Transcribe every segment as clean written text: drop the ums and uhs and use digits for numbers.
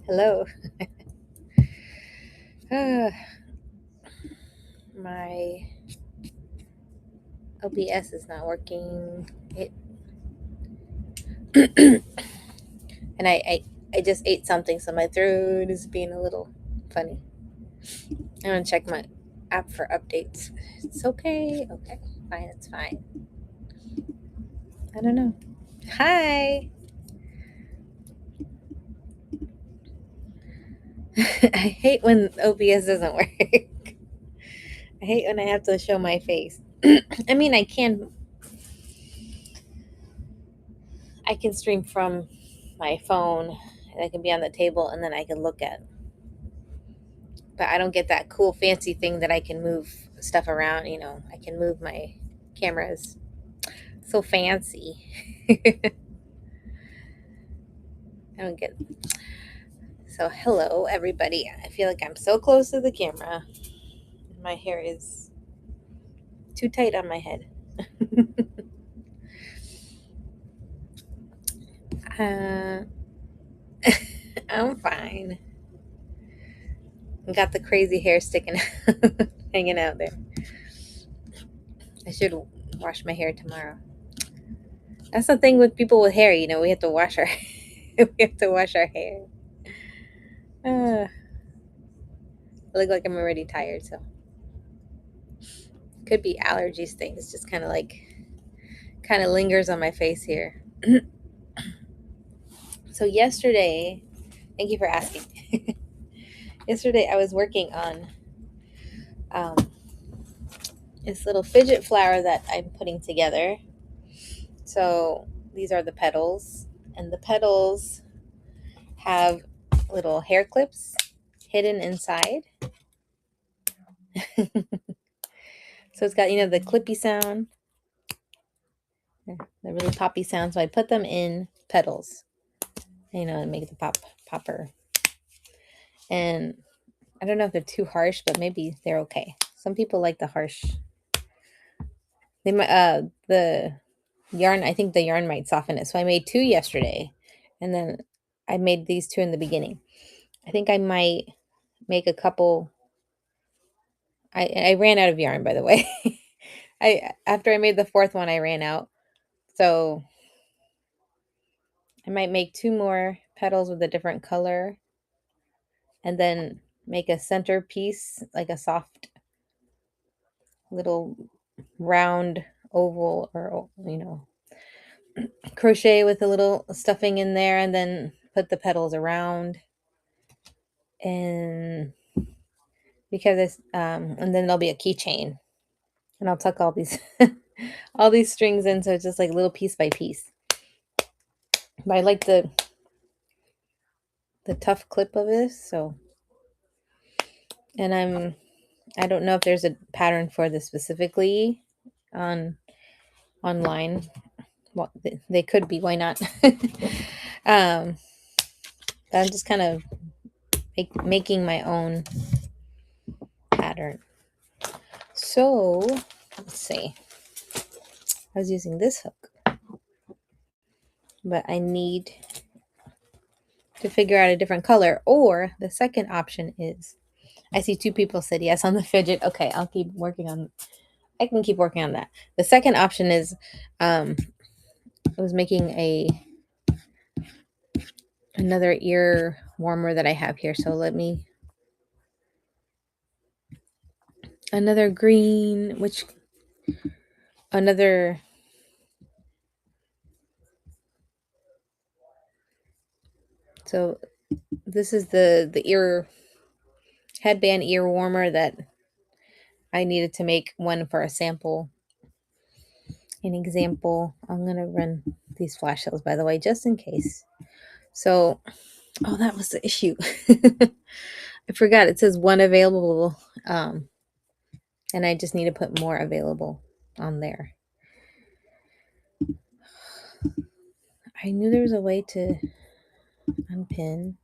Hello. Uh, my OBS is not working. And I just ate something, so my throat is being a little funny. I'm gonna check my app for updates. It's okay. Okay, fine. It's fine. I don't know. Hi. I hate when OBS doesn't work. I hate when I have to show my face. I mean, I can stream from my phone, and I can be on the table, and then I can look at. But I don't get that cool fancy thing that I can move stuff around. I can move my cameras. So fancy. I don't get. So hello, everybody. I feel like I'm so close to the camera. My hair is too tight on my head. uh, I'm fine. Got the crazy hair sticking, hanging out there. I should wash my hair tomorrow. That's the thing with people with hair. We have to wash our we have to wash our hair. I look like I'm already tired, so could be allergies things. Just kind of lingers on my face here. So yesterday, thank you for asking. Yesterday I was working on um, this little fidget flower that I'm putting together. So these are the petals, and the petals have little hair clips hidden inside. So it's got, the clippy sound, the really poppy sound. So I put them in petals, and make the popper. And I don't know if they're too harsh, but maybe they're okay. Some people like the harsh. They might the yarn. I think the yarn might soften it. So I made two yesterday, and then I made these two in the beginning. I think I might make a couple. I ran out of yarn, by the way. After I made the fourth one, I ran out. So I might make two more petals with a different color, and then make a centerpiece, like a soft little round oval, or crochet with a little stuffing in there, and then put the petals around. And because it's and then there'll be a keychain, and I'll tuck all these all these strings in, so it's just like little piece by piece. But I like the tough clip of this. So, and I don't know if there's a pattern for this specifically online. Well, they could be. Why not? um, I'm just kind of making my own pattern. So let's see. I was using this hook, but I need to figure out a different color. Or the second option is, I see two people said yes on the fidget. Okay, I can keep working on that. The second option is, I was making another ear warmer that I have here. So another green, so this is the headband ear warmer that I needed to make one for a sample. An example. I'm gonna run these flash sales, by the way, just in case. So, that was the issue. I forgot it says one available, and I just need to put more available on there. I knew there was a way to unpin.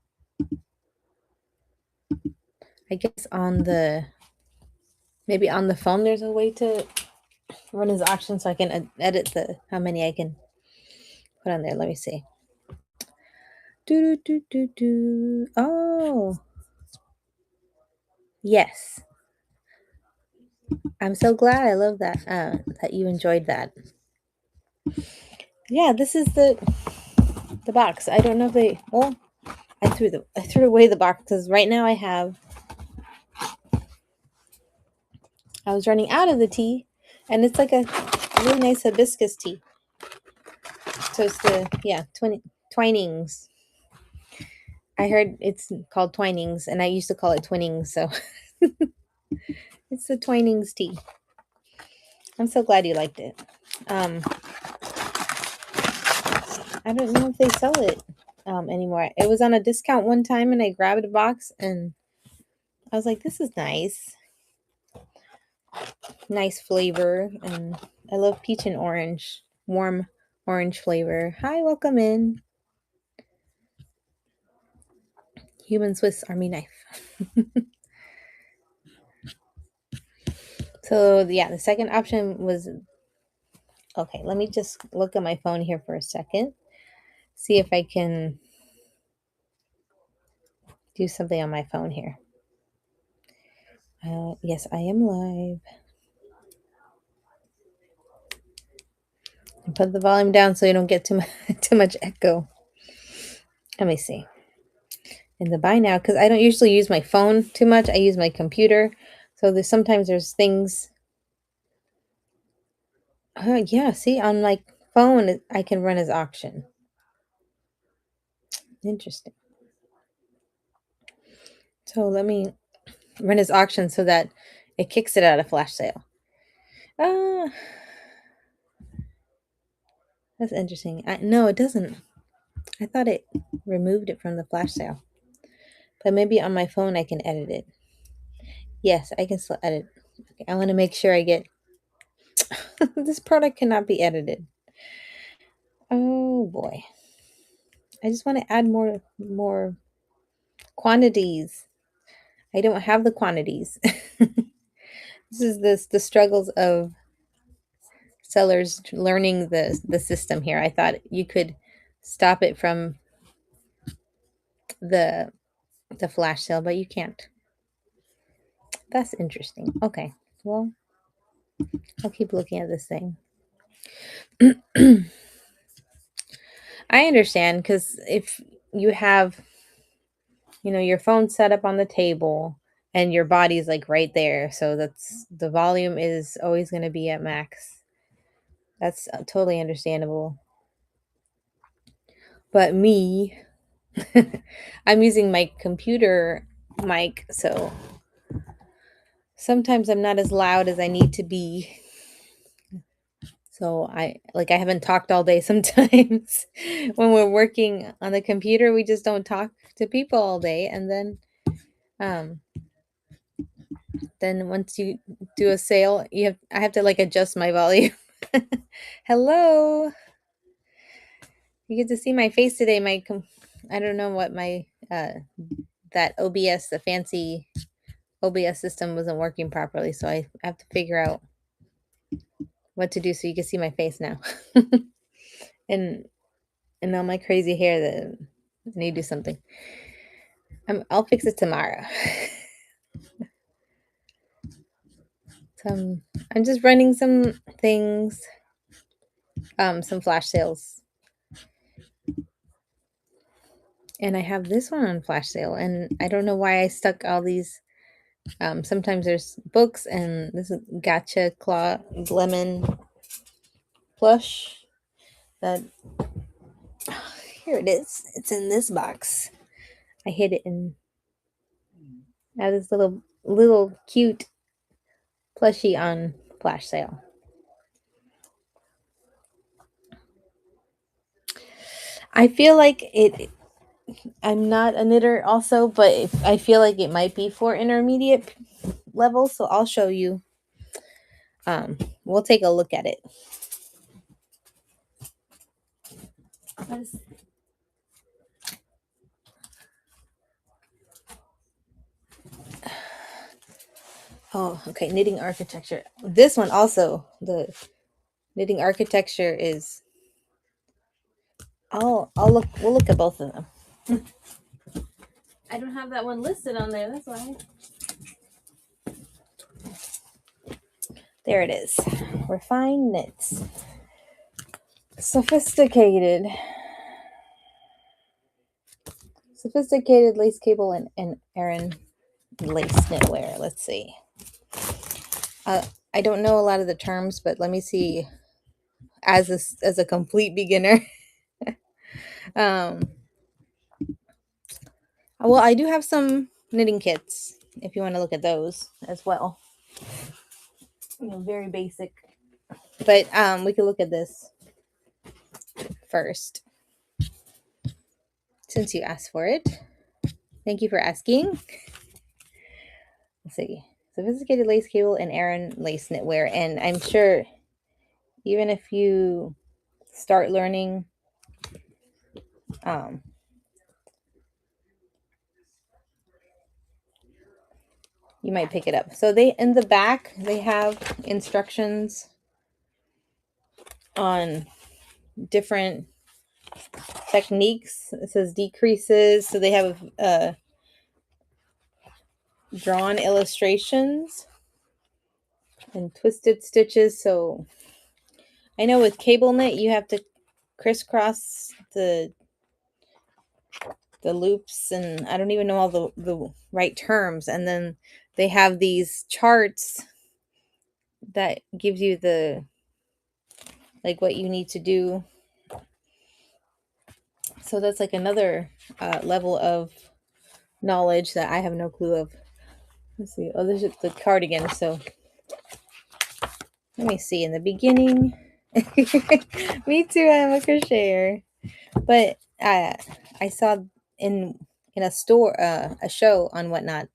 I guess maybe on the phone there's a way to run as options, so I can edit how many I can put on there. Let me see. Do, do, do, do, do. Oh, yes. I'm so glad. I love that. That you enjoyed that. Yeah, this is the box. I don't know if they. Well, I threw away the box because right now I was running out of the tea, and it's like a really nice hibiscus tea. So it's Twinings. I heard it's called Twinings, and I used to call it Twinnings. So it's the Twinings tea. I'm so glad you liked it. I don't know if they sell it anymore. It was on a discount one time, and I grabbed a box, and I was like, "This is nice, nice flavor." And I love peach and orange, warm orange flavor. Hi, welcome in, human Swiss Army knife. So yeah, the second option was okay. Let me just look at my phone here for a second, see if I can do something on my phone here. Yes, I am live. And put the volume down so you don't get too much echo. Let me see. In the buy now, because I don't usually use my phone too much. I use my computer. So there's things. Yeah, see, on my phone, I can run as auction. Interesting. So let me run as auction so that it kicks it out of flash sale. That's interesting. No, it doesn't. I thought it removed it from the flash sale. But maybe on my phone I can edit it. Yes, I can still edit. Okay, I want to make sure I get this product cannot be edited. Oh boy. I just want to add more quantities. I don't have the quantities. This is the struggles of sellers learning the system here. I thought you could stop it from the flash sale, but you can't. That's interesting. Okay. Well, I'll keep looking at this thing. I understand because if you have, your phone set up on the table and your body's like right there, so that's the volume is always going to be at max. That's totally understandable. But me, I'm using my computer mic, so sometimes I'm not as loud as I need to be. So I haven't talked all day sometimes. When we're working on the computer, we just don't talk to people all day, and then once you do a sale, I have to like adjust my volume. Hello. You get to see my face today. I don't know what my that OBS, the fancy OBS system wasn't working properly, so I have to figure out what to do so you can see my face now. and all my crazy hair that I need to do something. I'll fix it tomorrow. I'm just running some things, some flash sales. And I have this one on flash sale, and I don't know why I stuck all these. Sometimes there's books, and this is Gotcha Claw Lemon plush. That here it is. It's in this box. I hid it in. Now this little cute plushie on flash sale. I feel like I'm not a knitter also, but I feel like it might be for intermediate level, so I'll show you. We'll take a look at it. Oh, okay. Knitting architecture. This one also, the knitting architecture is. We'll look at both of them. I don't have that one listed on there, that's why. There it is. Refined knits. Sophisticated lace cable and Aran lace knitwear. Let's see. I don't know a lot of the terms, but let me see. As a complete beginner, well, I do have some knitting kits if you want to look at those as well. Very basic, but we could look at this first since you asked for it. Thank you for asking. Let's see. Sophisticated lace cable and Aran lace knitwear. And I'm sure even if you start learning, you might pick it up. So in the back, they have instructions on different techniques. It says decreases. So they have drawn illustrations and twisted stitches. So I know with cable knit, you have to crisscross the loops, and I don't even know all the right terms. And then they have these charts that gives you what you need to do. So that's like another level of knowledge that I have no clue of. Let's see. Oh, this is the cardigan. So let me see. In the beginning, me too. I'm a crocheter, but I saw in a store, a show on Whatnot.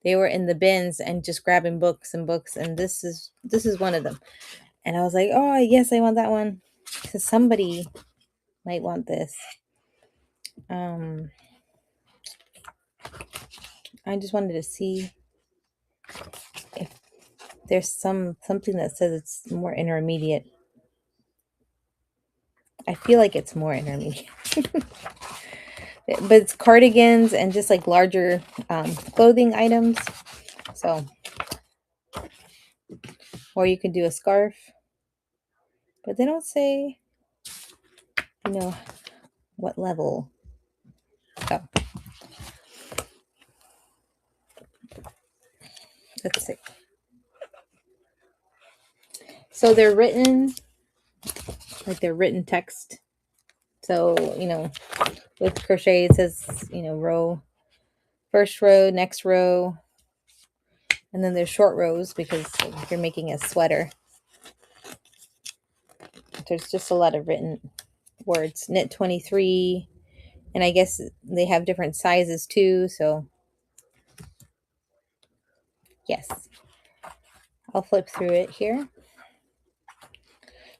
They were in the bins and just grabbing books and books, and this is one of them. And I was like, oh, yes, I want that one because somebody might want this. I just wanted to see if there's something that says it's more intermediate. I feel like it's more intermediate. But it's cardigans and just like larger clothing items. So, or you can do a scarf. But they don't say, what level. So, let's see. So they're written, like they're written text. So, with crochet, it says, row, first row, next row. And then there's short rows because if you're making a sweater. There's just a lot of written words. Knit 23. And I guess they have different sizes too. So, yes. I'll flip through it here.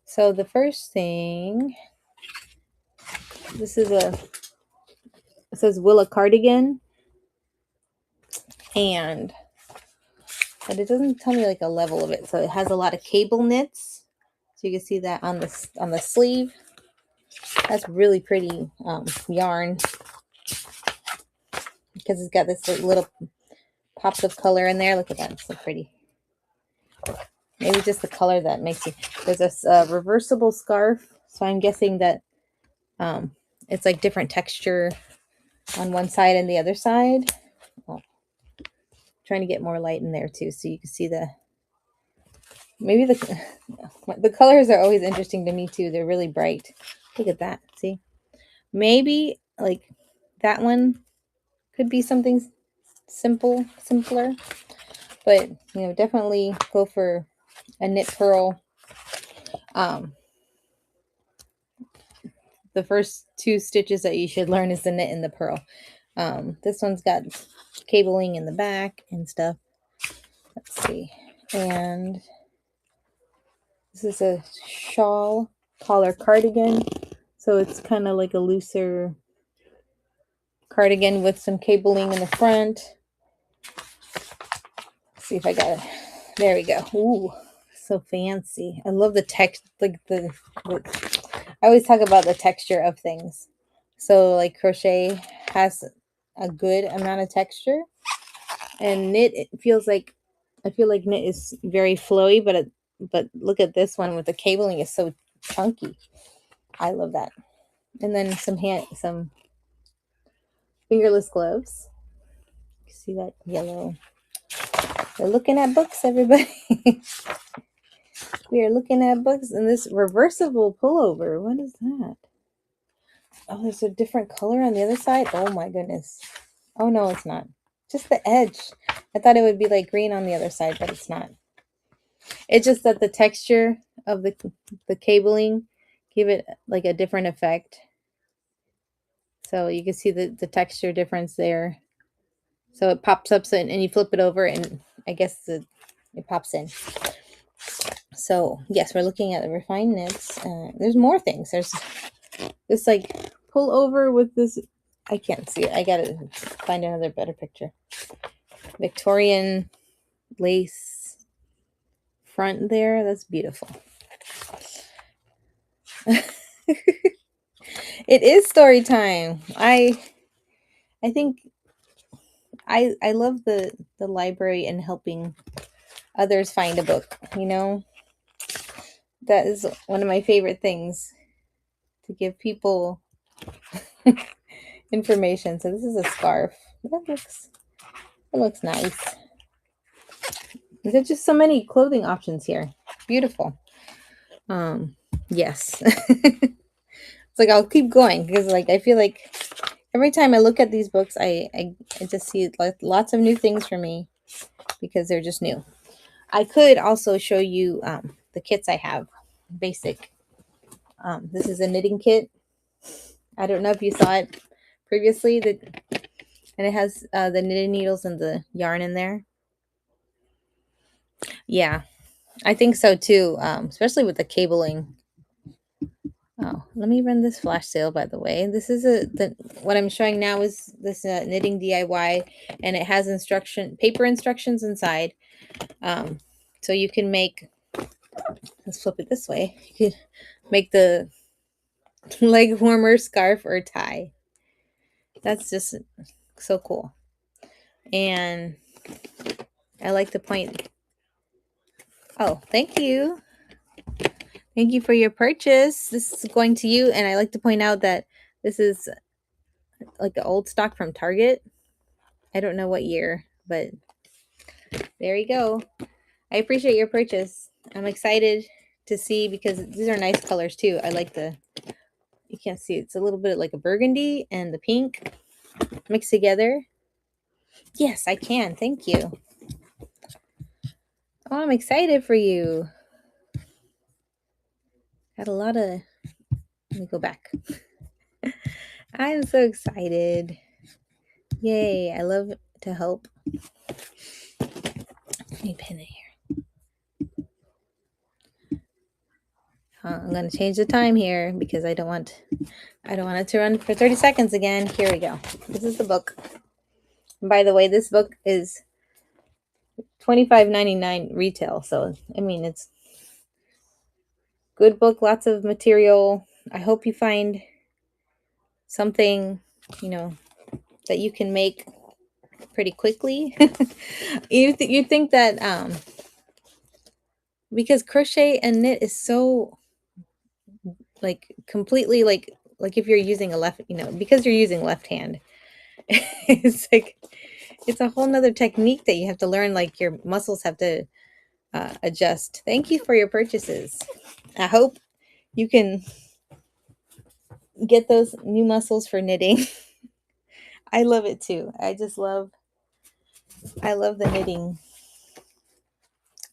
So the first thing, it says Willa cardigan. But it doesn't tell me like a level of it. So it has a lot of cable knits. So you can see that on the sleeve. That's really pretty yarn because it's got this little pops of color in there. Look at that, it's so pretty. Maybe just the color that makes you. There's a reversible scarf, so I'm guessing that it's like different texture on one side and the other side. Trying to get more light in there too, so you can see maybe the colors are always interesting to me too. They're really bright. Look at that. See, maybe like that one could be something simpler, but definitely go for a knit purl. The first 2 stitches that you should learn is the knit and the purl. This one's got cabling in the back and stuff. Let's see. And this is a shawl collar cardigan. So it's kind of like a looser cardigan with some cabling in the front. Let's see if I got it. There we go. Ooh, so fancy. I love the text. Like I always talk about the texture of things. So like crochet has a good amount of texture, and knit, it feels like, I feel like knit is very flowy, but look at this one with the cabling is so chunky. I love that. And then some fingerless gloves. See that yellow? We're looking at books, everybody. We are looking at books, and this reversible pullover. What is that? Oh, there's a different color on the other side. Oh my goodness. Oh no, it's not. Just the edge. I thought it would be like green on the other side, but it's not. It's just that the texture of the cabling give it like a different effect. So you can see the texture difference there. So it pops up, and you flip it over, and I guess it pops in. So yes, we're looking at the refined knits. There's more things. There's this like pull over with this. I can't see it. I gotta find another better picture. Victorian lace front there. That's beautiful. It is story time. I think I love the library and helping others find a book, you know. That is one of my favorite things, to give people information. So this is a scarf. It looks nice. There's just so many clothing options here. Beautiful. Yes. It's like I'll keep going because like I feel like every time I look at these books, I just see like lots of new things for me because they're just new. I could also show you the kits I have. Basic. This is a knitting kit. I don't know if you saw it previously. And it has the knitting needles and the yarn in there. Yeah, I think so too. Especially with the cabling. Oh, let me run this flash sale, by the way. This is what I'm showing now is this knitting DIY, and it has paper instructions inside. So you can make, let's flip it this way. You can make the leg warmer scarf or tie. That's just so cool. And I like the point. Oh, thank you. Thank you for your purchase. This is going to you. And I like to point out that this is like the old stock from Target. I don't know what year, but there you go. I appreciate your purchase. I'm excited to see because these are nice colors too. I like you can't see, it's a little bit like a burgundy and the pink mixed together. Yes, I can. Thank you. Oh, I'm excited for you. Got a lot of, let me go back. I'm so excited. Yay, I love to help. Let me pin it here. I'm going to change the time here because I don't want it to run for 30 seconds again. Here we go. This is the book. And by the way, this book is $25.99 retail. So, I mean, it's good book, lots of material. I hope you find something, that you can make pretty quickly. You think that because crochet and knit is so like completely like if you're using a left, because you're using left hand, it's like it's a whole nother technique that you have to learn, like your muscles have to adjust. Thank you for your purchases. I hope you can get those new muscles for knitting. I love it too. I love the knitting.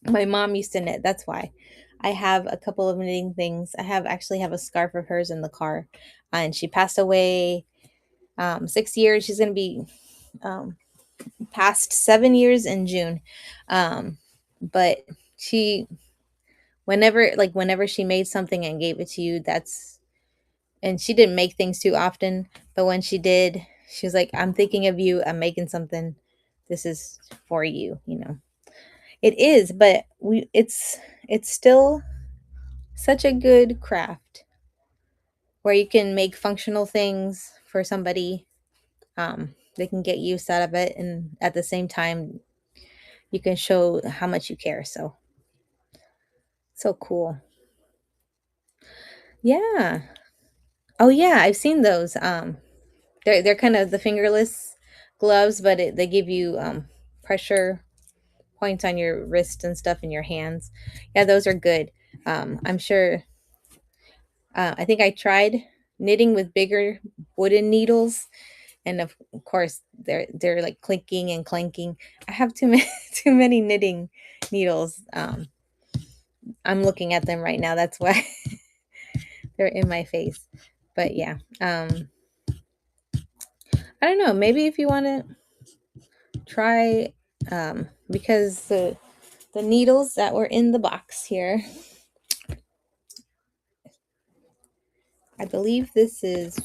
My mom used to knit. That's why I have a couple of knitting things. I actually have a scarf of hers in the car, and she passed away 6 years. She's going to be past 7 years in June. But whenever she made something and gave it to you, and she didn't make things too often, but when she did, she was like, I'm thinking of you. I'm making something. This is for you, It is, but it's still such a good craft where you can make functional things for somebody. they can get use out of it, and at the same time you can show how much you care. So so cool. Yeah. Oh yeah, I've seen those. They're kind of the fingerless gloves, but they give you pressure points on your wrist and stuff in your hands. Yeah, those are good. I'm sure. I think I tried knitting with bigger wooden needles, and of course they're like clinking and clanking. I have too many too many knitting needles. I'm looking at them right now. That's why they're in my face. But yeah, I don't know. Maybe if you want to try, because the needles that were in the box here, I believe this is.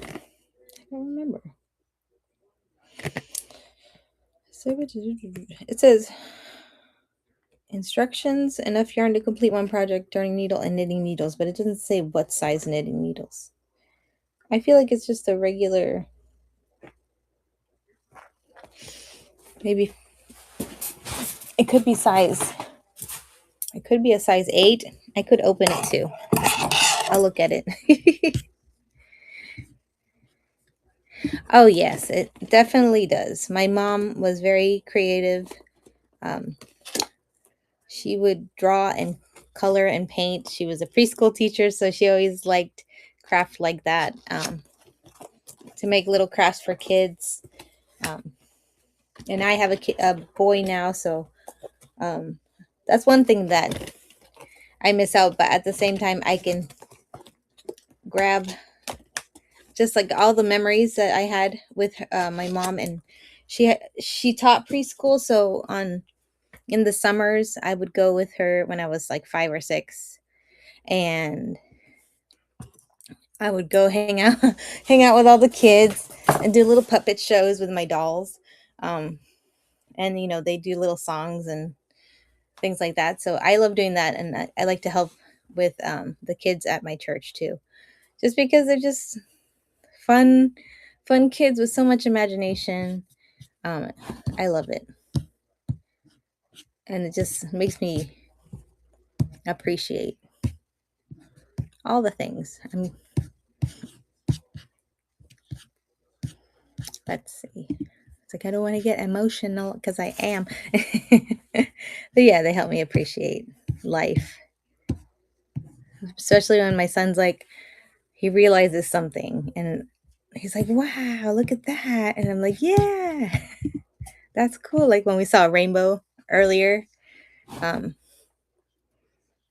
I don't remember. It says instructions, enough yarn to complete one project, darning needle and knitting needles, but it doesn't say what size knitting needles. I feel like it's just a regular, maybe it could be size. It could be a size 8. I could open it too. I'll look at it. Oh, yes, it definitely does. My mom was very creative. Um, she would draw and color and paint. She was a preschool teacher, so she always liked craft like that, to make little crafts for kids. Um, and I have a boy now, so um, that's one thing that I miss out. But at the same time, I can grab just like all the memories that I had with my mom, and she taught preschool, so on in the summers I would go with her when I was like 5 or 6, and I would go hang out hang out with all the kids and do little puppet shows with my dolls. Um, and they do little songs and things like that. So I love doing that, and I like to help with the kids at my church too, just because they're just fun, fun kids with so much imagination. Um, I love it, and it just makes me appreciate all the things. Let's see. It's like I don't want to get emotional because I am, but yeah, they help me appreciate life, especially when my son's like, he realizes something and he's like, wow, look at that. And I'm like, yeah, that's cool. Like when we saw a rainbow earlier, um,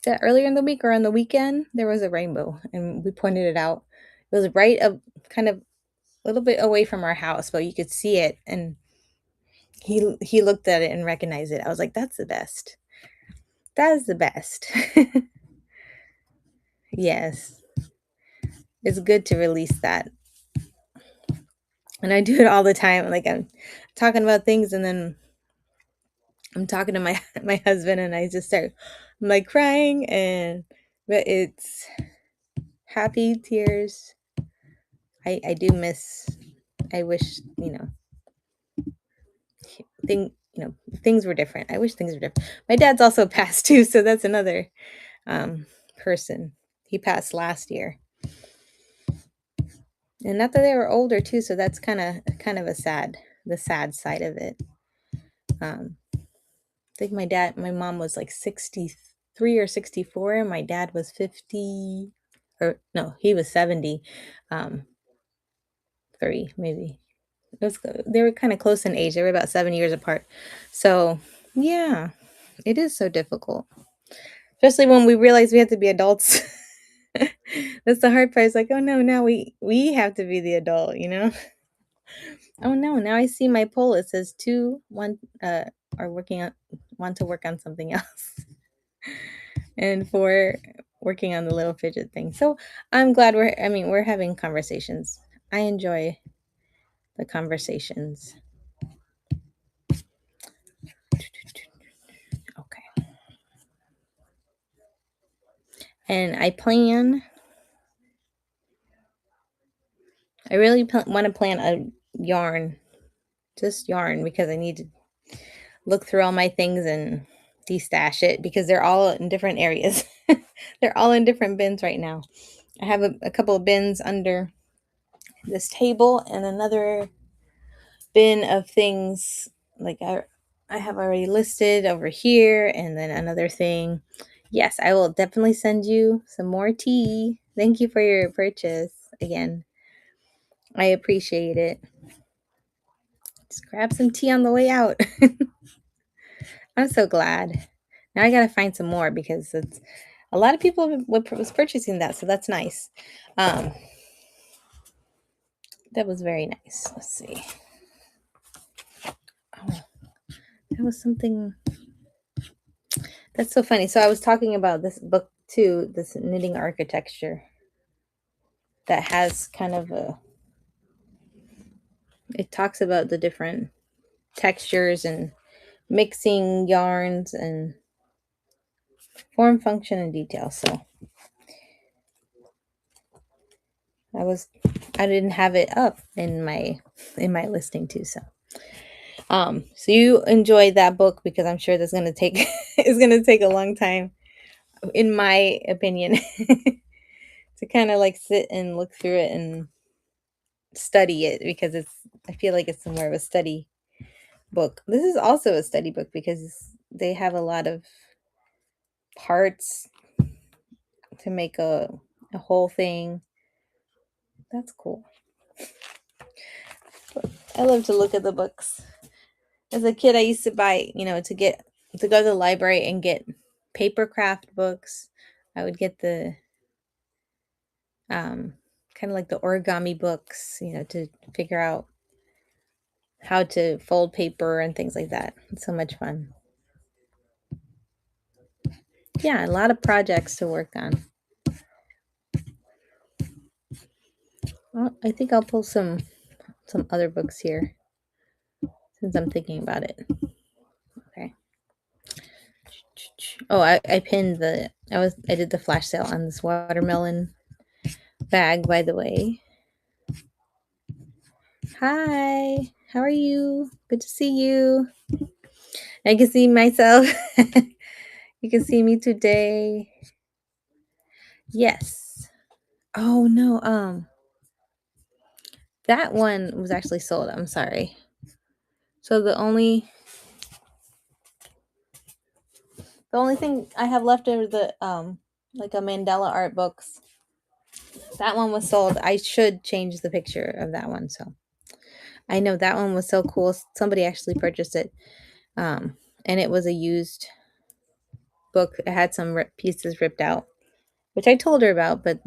that earlier in the week or on the weekend, there was a rainbow and we pointed it out. It was right up kind of a little bit away from our house, but you could see it. And he looked at it and recognized it. I was like, that's the best. That is the best. Yes. It's good to release that. And I do it all the time. Like I'm talking about things and then I'm talking to my my husband and I just start I'm like crying, and but it's happy tears. I do miss, I wish, things were different. I wish things were different. My dad's also passed too, so that's another person. He passed last year. And not that they were older too, so that's kind of the sad side of it. I think my mom was like 63 or 64, and my dad was 50, or no, he was 70, um, 3 maybe. They were kind of close in age. They were about 7 years apart. So yeah, it is so difficult, especially when we realize we have to be adults. That's the hard part. It's like, oh no, now we have to be the adult. Oh no, now I see my poll. It says two, one, are working on, want to work on something else, and 4 working on the little fidget thing. So I'm glad we're having conversations. I enjoy the conversations. Okay. And I plan I really want to plant a yarn, just yarn, because I need to look through all my things and destash it because they're all in different areas. They're all in different bins right now. I have a couple of bins under this table and another bin of things like I have already listed over here, and then another thing. Yes, I will definitely send you some more tea. Thank you for your purchase again. I appreciate it. Just grab some tea on the way out. I'm so glad. Now I gotta find some more because it's a lot of people was purchasing that, so that's nice. Um, that was very nice. Let's see. Oh, that was something that's so funny. So I was talking about this book too, this knitting architecture that has kind of a. It talks about the different textures and mixing yarns and form, function, and detail. So I didn't have it up in my listing too. So you enjoyed that book because I'm sure that's gonna take it's gonna take a long time, in my opinion, to kind of like sit and look through it and study it because I feel like it's more of a study book. This is also a study book because they have a lot of parts to make a whole thing. That's cool. I love to look at the books. As a kid, I used to buy, to go to the library and get paper craft books. I would get the kind of like the origami books, to figure out how to fold paper and things like that. It's so much fun. Yeah, a lot of projects to work on. Well, I think I'll pull some other books here since I'm thinking about it. Okay. Oh, I pinned I did the flash sale on this watermelon bag, by the way. Hi, how are you? Good to see you. I can see myself. You can see me today. Yes. Oh no, that one was actually sold. I'm sorry. So the only thing I have left are the like a mandala art books. That one was sold. I should change the picture of that one. So I know that one was so cool. Somebody actually purchased it. And it was a used book. It had some pieces ripped out, which I told her about, but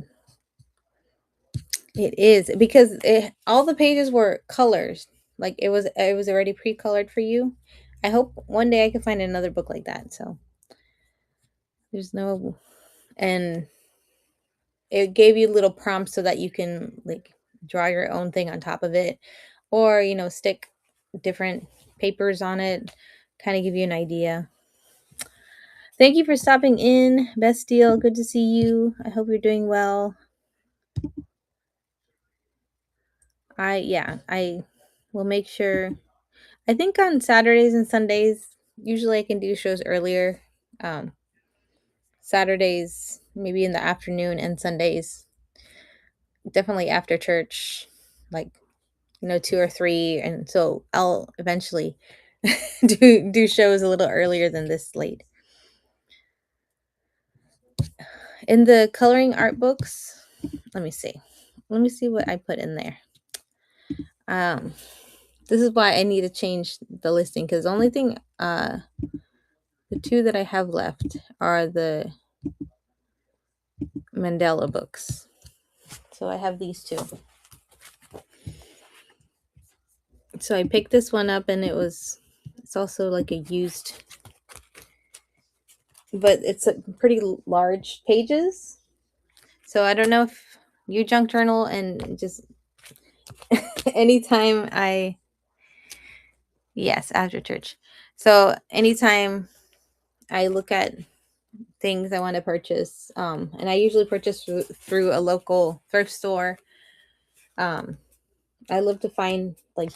it is because all the pages were colors. Like it was already pre-colored for you. I hope one day I can find another book like that. So there's no, and it gave you little prompts so that you can like draw your own thing on top of it, or stick different papers on it, kind of give you an idea. Thank you for stopping in, Best Deal. Good to see you. I hope you're doing well. I will make sure. I think on Saturdays and Sundays, usually I can do shows earlier. Um, Saturdays, maybe in the afternoon, and Sundays, definitely after church, like 2 or 3. And so I'll eventually do shows a little earlier than this late. In the coloring art books, let me see. Let me see what I put in there. This is why I need to change the listing because the only thing, the 2 that I have left are the Mandela books. So I have these 2. So I picked this one up and it's also like a used, but it's a pretty large pages. So I don't know if you junk journal and just anytime yes, after church. So anytime I look at things I want to purchase, and I usually purchase through a local thrift store. I love to find like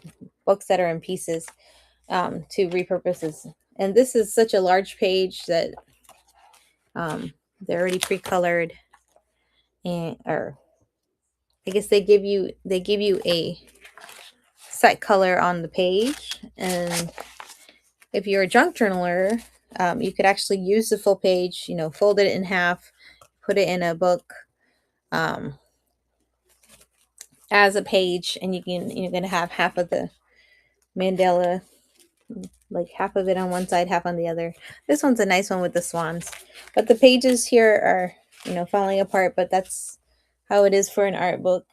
books that are in pieces to repurpose this. And this is such a large page that they're already pre-colored, and or I guess they give you a set color on the page. And if you're a junk journaler, you could actually use the full page, you know, fold it in half, put it in a book as a page, and you're gonna have half of the mandala, like half of it on one side, half on the other. This one's a nice one with the swans, but the pages here are, you know, falling apart, but that's how it is for an art book.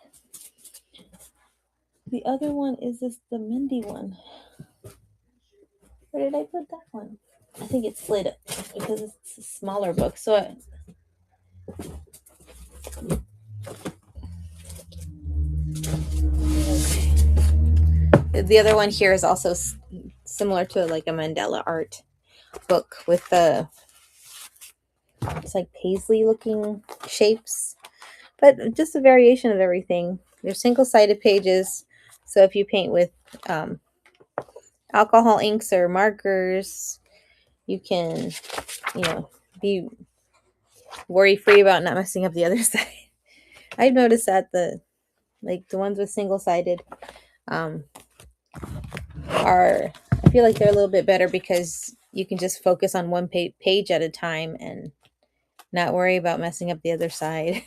The other one is the Mindy one. Where did I put that one? I think it slid up because it's a smaller book. So the other one here is also similar to like a mandala art book with the, it's like paisley looking shapes, but just a variation of everything. They're single-sided pages, so if you paint with alcohol inks or markers, you can, you know, be worry-free about not messing up the other side. I've noticed that the ones with single-sided are, I feel like they're a little bit better because you can just focus on one page at a time and not worry about messing up the other side.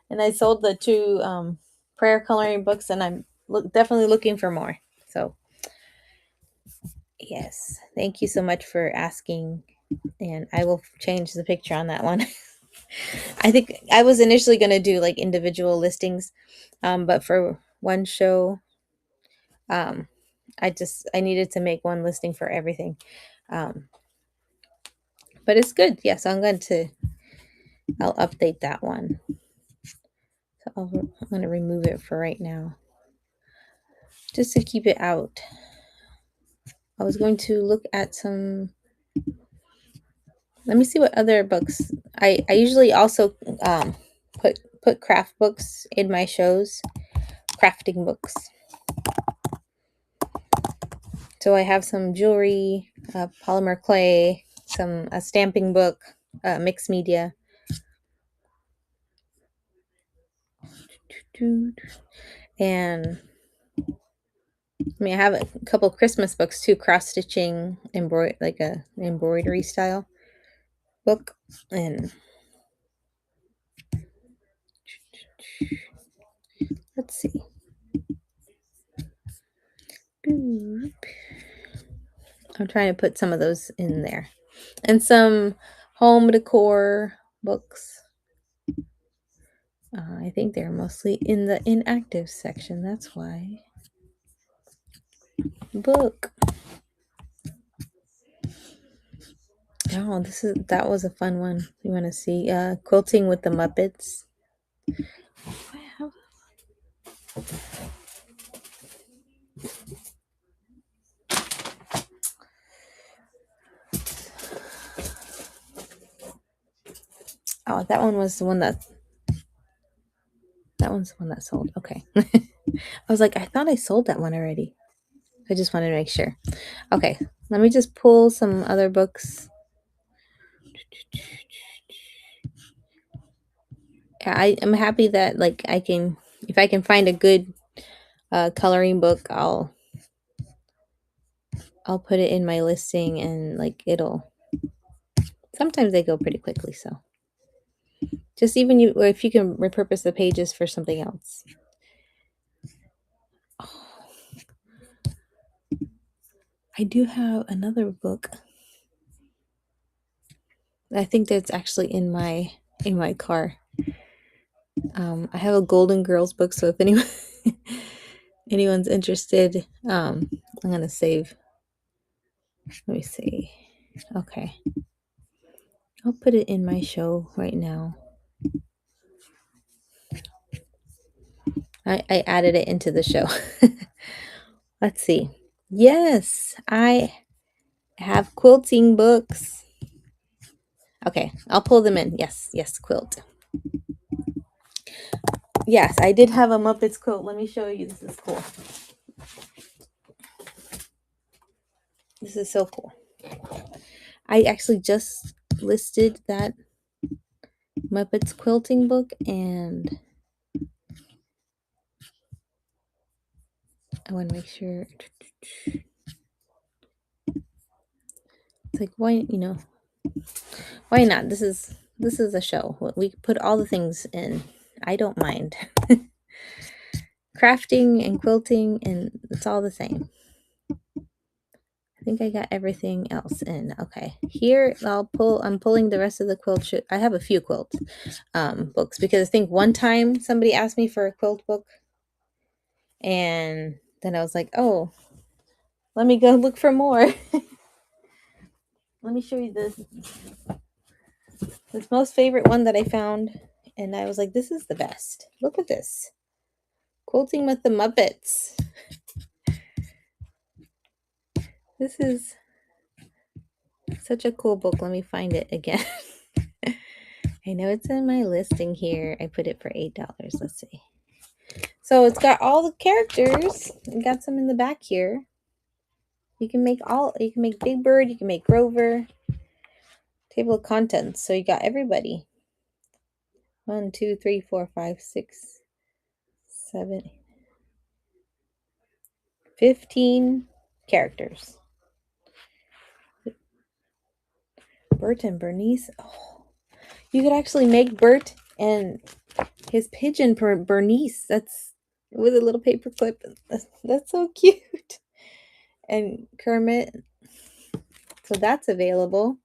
And I sold the 2 prayer coloring books, and I'm definitely looking for more. So yes, thank you so much for asking, and I will change the picture on that one. I think I was initially going to do like individual listings, but for one show, I needed to make one listing for everything. But it's good. Yes, I'll update that one. So I'm going to remove it for right now, just to keep it out. I was going to look at some. Let me see what other books. I usually also put craft books in my shows, crafting books. So I have some jewelry, polymer clay, a stamping book, mixed media. And I mean, I have a couple Christmas books too, cross stitching, like a embroidery style book. And let's see. I'm trying to put some of those in there, and some home decor books. I think they're mostly in the inactive section. That's why. Book. Oh, that was a fun one. You want to see quilting with the Muppets? Oh, that one was the one that. That one's the one that sold. Okay. I was like, I thought I sold that one already. I just wanted to make sure. Okay, let me just pull some other books. Yeah, I'm happy that like if I can find a good coloring book, I'll put it in my listing, and like sometimes they go pretty quickly. So just even if you can repurpose the pages for something else. Oh, I do have another book. I think that's actually in my car. I have a Golden Girls book, so if anyone's interested, I'm gonna save. Let me see. Okay, I'll put it in my show right now. I added it into the show. Let's see. Yes, I have quilting books. Okay, I'll pull them in. Yes, quilt. Yes, I did have a Muppets quilt. Let me show you. This is cool. This is so cool. I actually just listed that Muppets quilting book, and I want to make sure. It's like, why, why not? This is a show. We put all the things in. I don't mind. Crafting and quilting, and it's all the same. I think I got everything else in. Okay, here I'm pulling the rest of the quilt. I have a few quilt books, because I think one time somebody asked me for a quilt book, and then I was like, oh, let me go look for more. Let me show you this most favorite one that I found, and I was like, this is the best. Look at this. Quilting with the Muppets. This is such a cool book. Let me find it again. I know it's in my listing here. I put it for $8. Let's see. So it's got all the characters. We got some in the back here. You can make Big Bird, you can make Grover. Table of contents. So you got everybody. 1, 2, 3, 4, 5, 6, 7, 15 characters. Bert and Bernice. Oh, you could actually make Bert and his pigeon Bernice. That's with a little paper clip. That's so cute. And Kermit. So that's available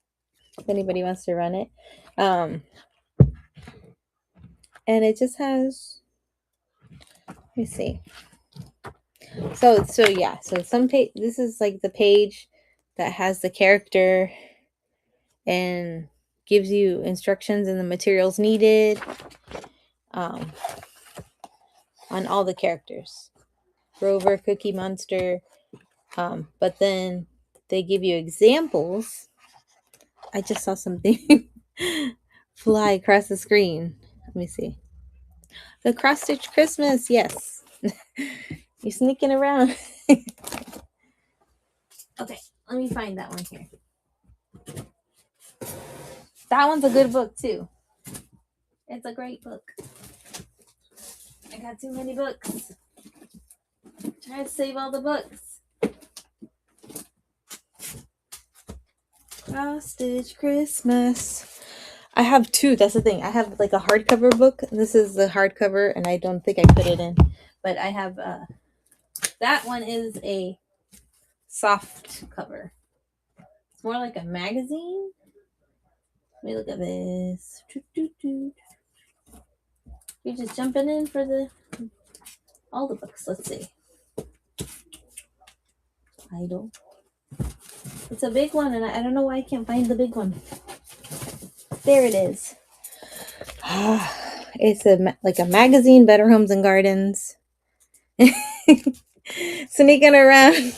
if anybody wants to run it. And it just has, let me see. So yeah. So this is like the page that has the character and gives you instructions and the materials needed on all the characters. Grover, Cookie Monster. But then they give you examples. I just saw something fly across the screen. Let me see. The cross stitch Christmas, yes. You're sneaking around. Okay, let me find that one here. That one's a good book too. It's a great book. I got too many books. Try to save all the books. Cross stitch Christmas. I have two. That's the thing. I have like a hardcover book. This is the hardcover, and I don't think I put it in. But I have that one is a soft cover. It's more like a magazine. Let me look at this. You're just jumping in for all the books. Let's see. Idle. It's a big one, and I don't know why I can't find the big one. There it is. It's like a magazine, Better Homes and Gardens. Sneaking around.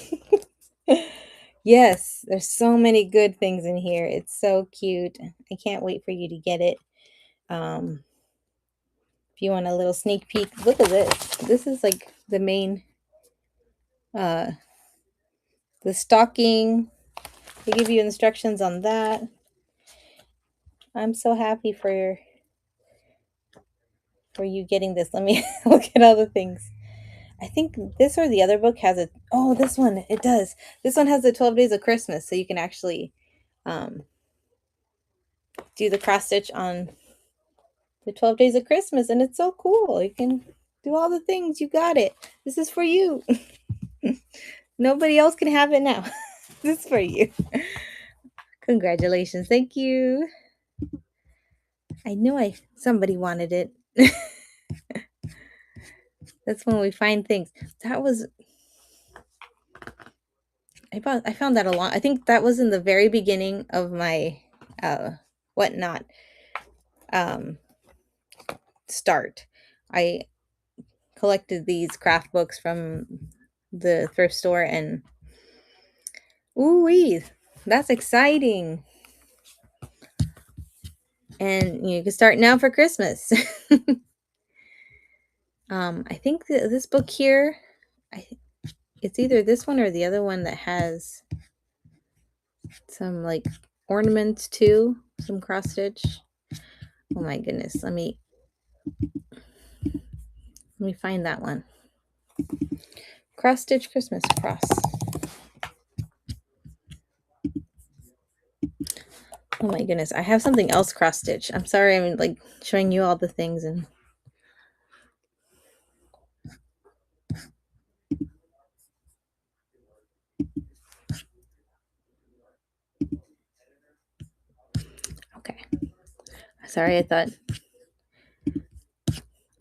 Yes, there's so many good things in here. It's so cute. I can't wait for you to get it. If you want a little sneak peek, look at this. This is like the main, the stocking. They give you instructions on that. I'm so happy for you getting this. Let me look at all the things. I think this or the other book has a, oh, this one, it does. This one has the 12 days of Christmas, so you can actually do the cross stitch on the 12 days of Christmas, and it's so cool. You can do all the things. You got it. This is for you. Nobody else can have it now. This is for you. Congratulations. Thank you. I knew somebody wanted it. That's when we find things. That was, I found that a lot. I think that was in the very beginning of my whatnot start. I collected these craft books from the thrift store, and ooh-wee, that's exciting. And you can start now for Christmas. I think this book here, it's either this one or the other one that has some like ornaments too, some cross stitch. Oh my goodness, let me find that one. Cross stitch Christmas cross. Oh my goodness, I have something else cross stitch. I'm sorry, I'm like showing you all the things and okay. Sorry,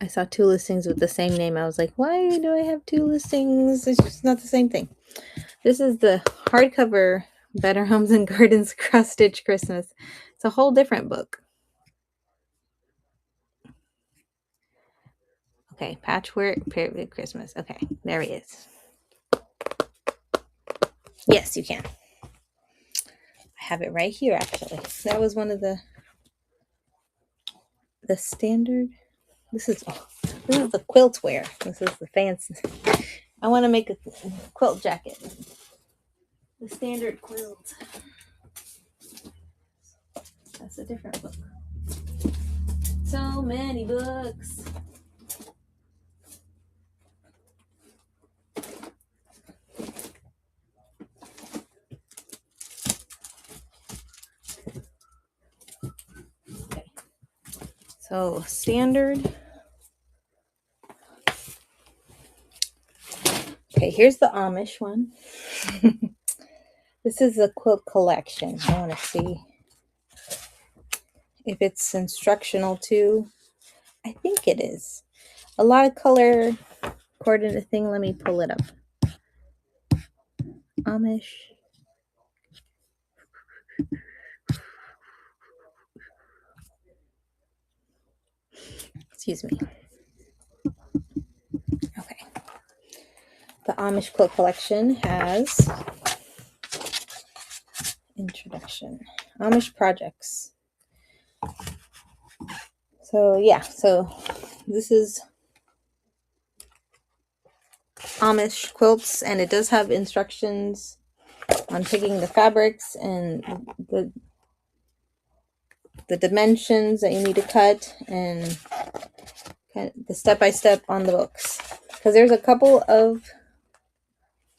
I saw two listings with the same name. I was like, why do I have two listings? It's just not the same thing. This is the hardcover Better Homes and Gardens Cross Stitch Christmas. It's a whole different book. Okay, Patchwork Period Christmas. Okay, there he is. Yes, you can. I have it right here, actually. That was one of the standard. This is the quilt wear. This is the fancy. I want to make a quilt jacket. The standard quilt. That's a different book. So many books. Okay. So standard. Okay, here's the Amish one. This is a quilt collection. I want to see if it's instructional too. I think it is. A lot of color coordinate thing. Let me pull it up. Amish. Excuse me. Okay. The Amish quilt collection has introduction. Amish projects. So yeah, so this is Amish quilts, and it does have instructions on picking the fabrics and the dimensions that you need to cut and kind of the step-by-step on the books. Because there's a couple of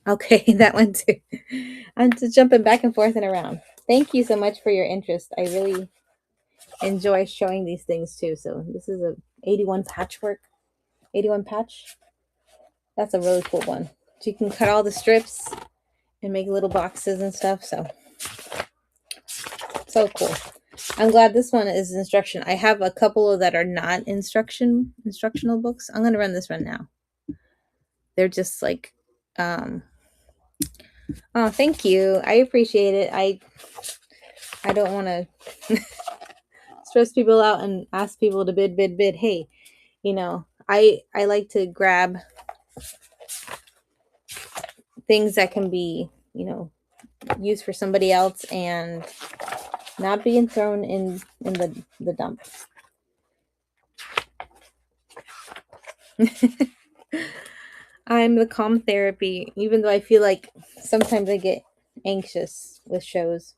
okay, that one too. I'm just jumping back and forth and around. Thank you so much for your interest. I really enjoy showing these things too. So this is a 81 patchwork. 81 patch. That's a really cool one. So you can cut all the strips and make little boxes and stuff. So cool. I'm glad this one is instruction. I have a couple that are not instructional books. I'm going to run this one now. They're just like, oh, thank you. I appreciate it. I don't want to stress people out and ask people to bid. Hey, I like to grab things that can be, used for somebody else and not being thrown in the dump. I'm the calm therapy, even though I feel like sometimes I get anxious with shows.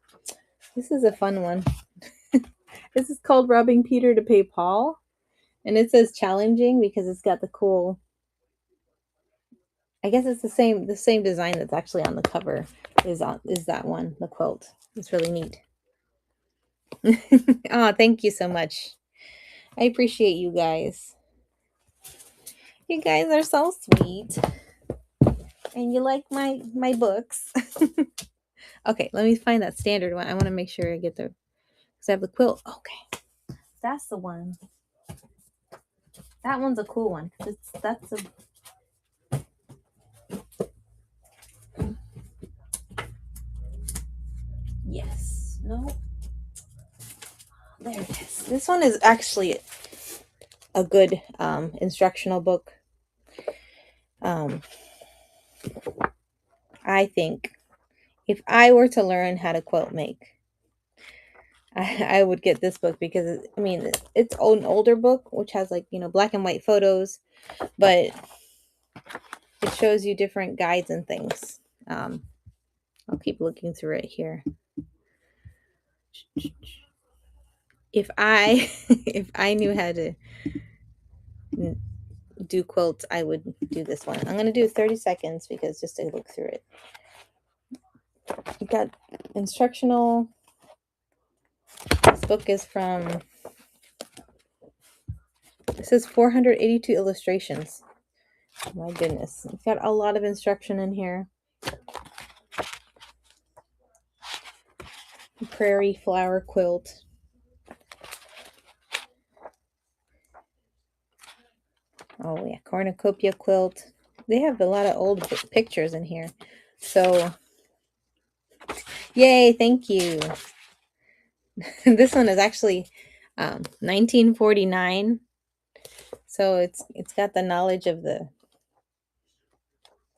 This is a fun one. This is called Robbing Peter to Pay Paul. And it says challenging because it's got the cool, I guess it's the same design that's actually on the cover is that one, the quilt. It's really neat. Oh, thank you so much. I appreciate you guys. You guys are so sweet. And you like my books. Okay, let me find that standard one. I want to make sure I get the because I have the quilt. Okay. That's the one. That one's a cool one. That's a yes. No. There it is. This one is actually a good instructional book. I think if I were to learn how to quilt make, I would get this book because it's an older book which has like black and white photos, but it shows you different guides and things. I'll keep looking through it here. If I if I knew how to do quilts, I would do this one. I'm gonna do 30 seconds because just to look through it. You got instructional. This book is from, it says 482 illustrations. My goodness, it's got a lot of instruction in here. Prairie flower quilt. Oh yeah, cornucopia quilt. They have a lot of old pictures in here. So, yay, thank you. This one is actually 1949. So it's got the knowledge of the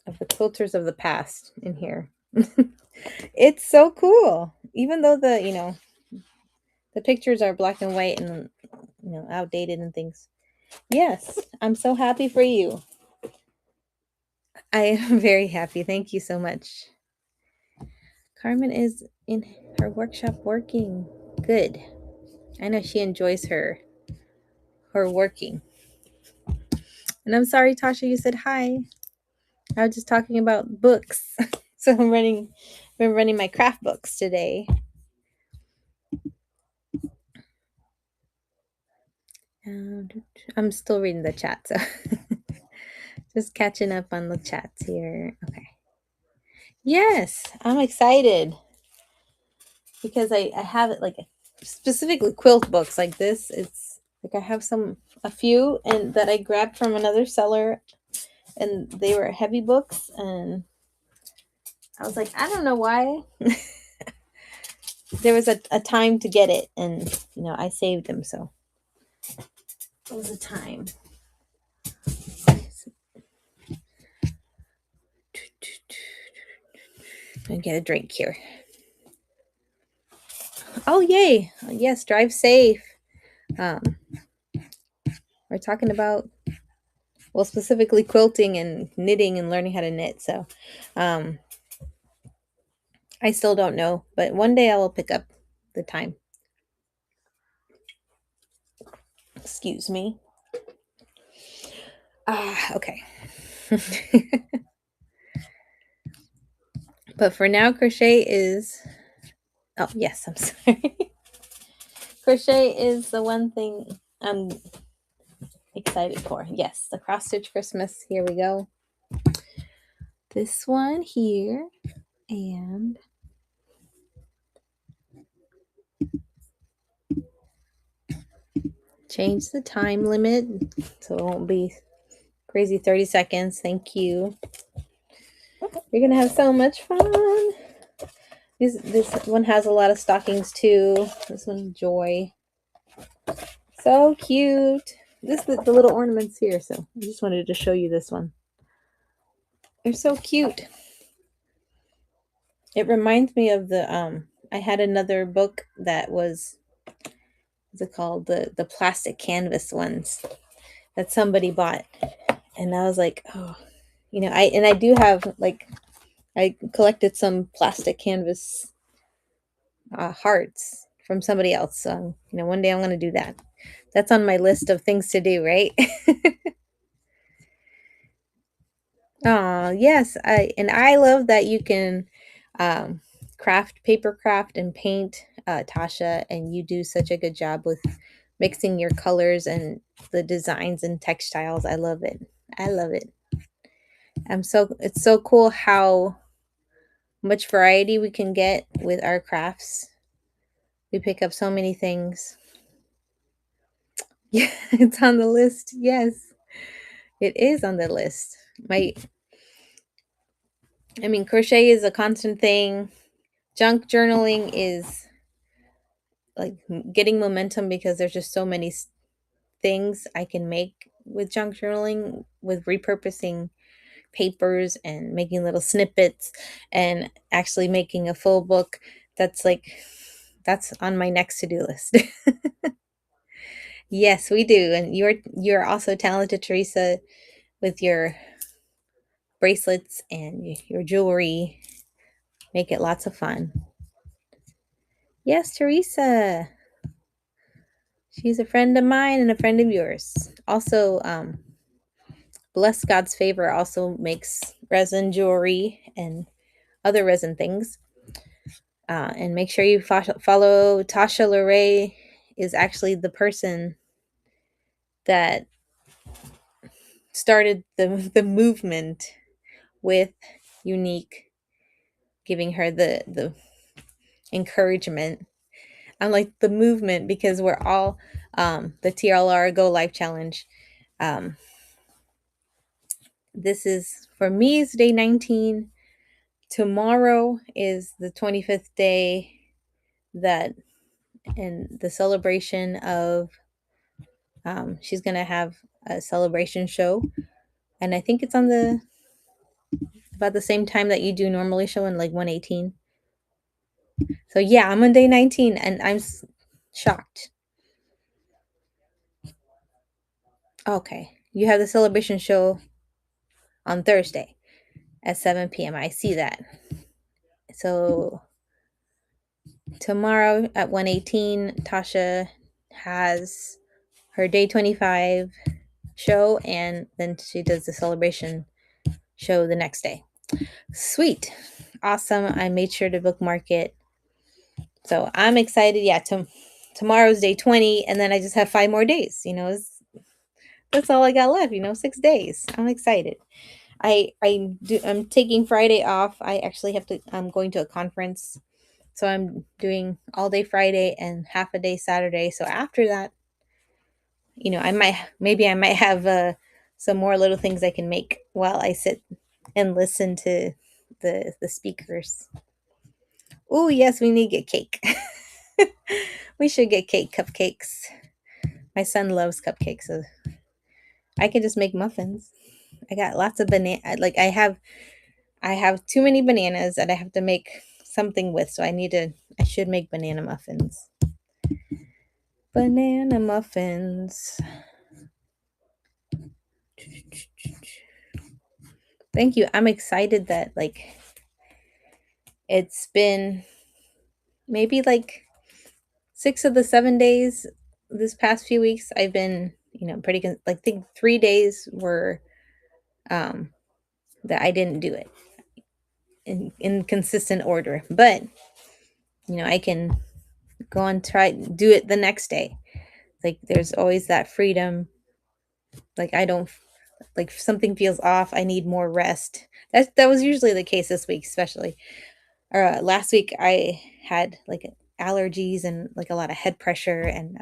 quilters of the past in here. It's so cool. Even though the pictures are black and white and outdated and things. Yes, I'm so happy for you. I am very happy. Thank you so much. Carmen is in her workshop working. Good. I know she enjoys her working. And I'm sorry, Tasha, you said hi. I was just talking about books. So I'm running my craft books today. I'm still reading the chat, so just catching up on the chats here. Okay. Yes, I'm excited because I have it like specifically quilt books like this. It's like I have a few and that I grabbed from another seller, and they were heavy books, and I was like, I don't know why. There was a time to get it, and I saved them, so it was a time. I'm gonna get a drink here. Oh yay! Yes, drive safe. We're talking about, well, specifically quilting and knitting and learning how to knit. So I still don't know, but one day I will pick up the time. Excuse me. Okay. But for now, crochet is, oh yes, I'm sorry. Crochet is the one thing I'm excited for. Yes, the cross stitch Christmas. Here we go. This one here, and change the time limit so it won't be crazy 30 seconds. Thank you. You're gonna have so much fun. This one has a lot of stockings too. This one's Joy. So cute. The little ornaments here. So I just wanted to show you this one. They're so cute. It reminds me of I had another book that was, what's it called? The plastic canvas ones that somebody bought. And I was like, oh, I do have, like, I collected some plastic canvas hearts from somebody else. So, one day I'm going to do that. That's on my list of things to do, right? Oh, yes. I love that you can paper craft and paint, Tasha, and you do such a good job with mixing your colors and the designs and textiles. I love it. I love it. It's so cool how much variety we can get with our crafts. We pick up so many things. Yeah, it's on the list. Yes, it is on the list. Crochet is a constant thing. Junk journaling is like getting momentum because there's just so many things I can make with junk journaling, with repurposing papers and making little snippets and actually making a full book. That's on my next to-do list. Yes, we do. And you're also talented, Teresa, with your bracelets and your jewelry. Make it lots of fun. Yes, Teresa. She's a friend of mine and a friend of yours. Also, Bless God's Favor also makes resin jewelry and other resin things. And make sure you follow Tasha Lorray. Is actually the person that started the movement with Unique, giving her the encouragement. I'm like the movement because we're all the TLR Go Life Challenge. Um, this is for me. It's day 19. Tomorrow is the 25th day that, and the celebration of. She's gonna have a celebration show, and I think it's on the about the same time that you do normally show in like 118. So yeah, I'm on day 19 and I'm shocked. Okay. You have the celebration show on Thursday at 7 p.m. I see that. So tomorrow at 118, Tasha has her day 25 show, and then she does the celebration show the next day. Sweet. Awesome. I made sure to bookmark it. So I'm excited. Yeah, tomorrow's day 20, and then I just have 5 more days. That's all I got left, 6 days. I'm excited. I'm taking Friday off. I actually I'm going to a conference. So I'm doing all day Friday and half a day Saturday. So after that, I might have some more little things I can make while I sit and listen to the speakers. Oh, yes, we need to get cake. We should get cupcakes. My son loves cupcakes, so I can just make muffins. I got lots of banana. Like I have too many bananas that I have to make something with, so I should make banana muffins. Banana muffins. Thank you. I'm excited that it's been maybe like 6 of the 7 days this past few weeks. I've been, pretty like, I think 3 days were um that I didn't do it in consistent order. But, I can go and do it the next day. Like there's always that freedom. Like I don't like if something feels off, I need more rest. That was usually the case this week, especially. Last week I had like allergies and like a lot of head pressure, and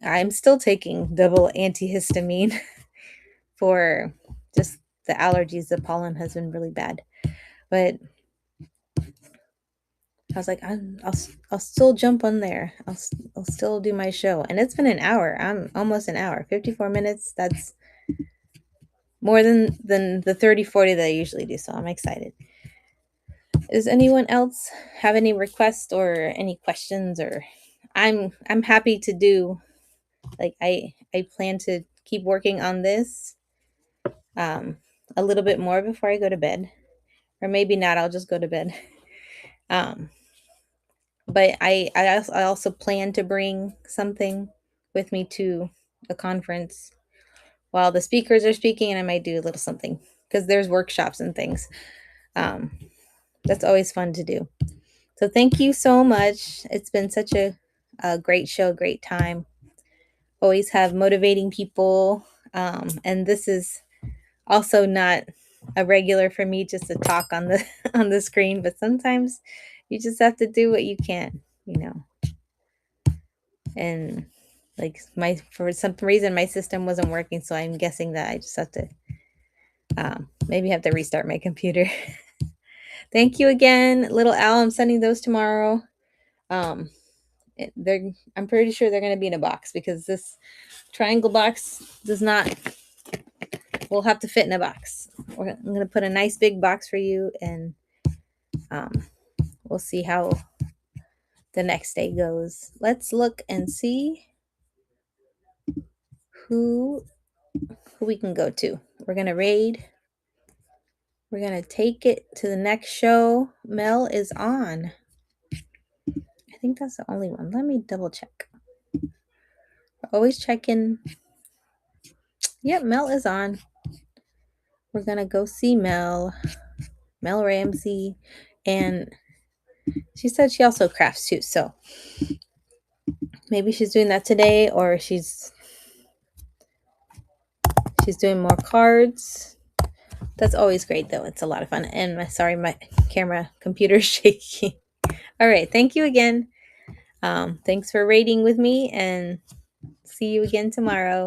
I'm still taking double antihistamine for just the allergies. The pollen has been really bad, but I was like, I'll still jump on there. I'll still do my show, and it's been an hour. I'm almost an hour, 54 minutes. That's more than the 30-40 that I usually do. So I'm excited. Does anyone else have any requests or any questions? Or I'm happy to do. Like I plan to keep working on this um a little bit more before I go to bed, or maybe not. I'll just go to bed. Um, but I also plan to bring something with me to a conference while the speakers are speaking, and I might do a little something because there's workshops and things. Um, that's always fun to do. So thank you so much. It's been such a great show, great time. Always have motivating people. And this is also not a regular for me just to talk on the on the screen, but sometimes you just have to do what you can. And like for some reason my system wasn't working, so I'm guessing that I just have to maybe have to restart my computer. Thank you again, little Al. I'm sending those tomorrow. Um, I'm pretty sure they're going to be in a box because this triangle box will have to fit in a box. I'm going to put a nice big box for you, and um, we'll see how the next day goes. Let's look and see who we can go to. We're going to raid. We're going to take it to the next show. Mel is on. I think that's the only one. Let me double check. Always checking. Yep, Mel is on. We're going to go see Mel Ramsey. And she said she also crafts too. So maybe she's doing that today, or she's doing more cards. That's always great though. It's a lot of fun. And my computer's shaking. All right. Thank you again. Thanks for raiding with me, and see you again tomorrow.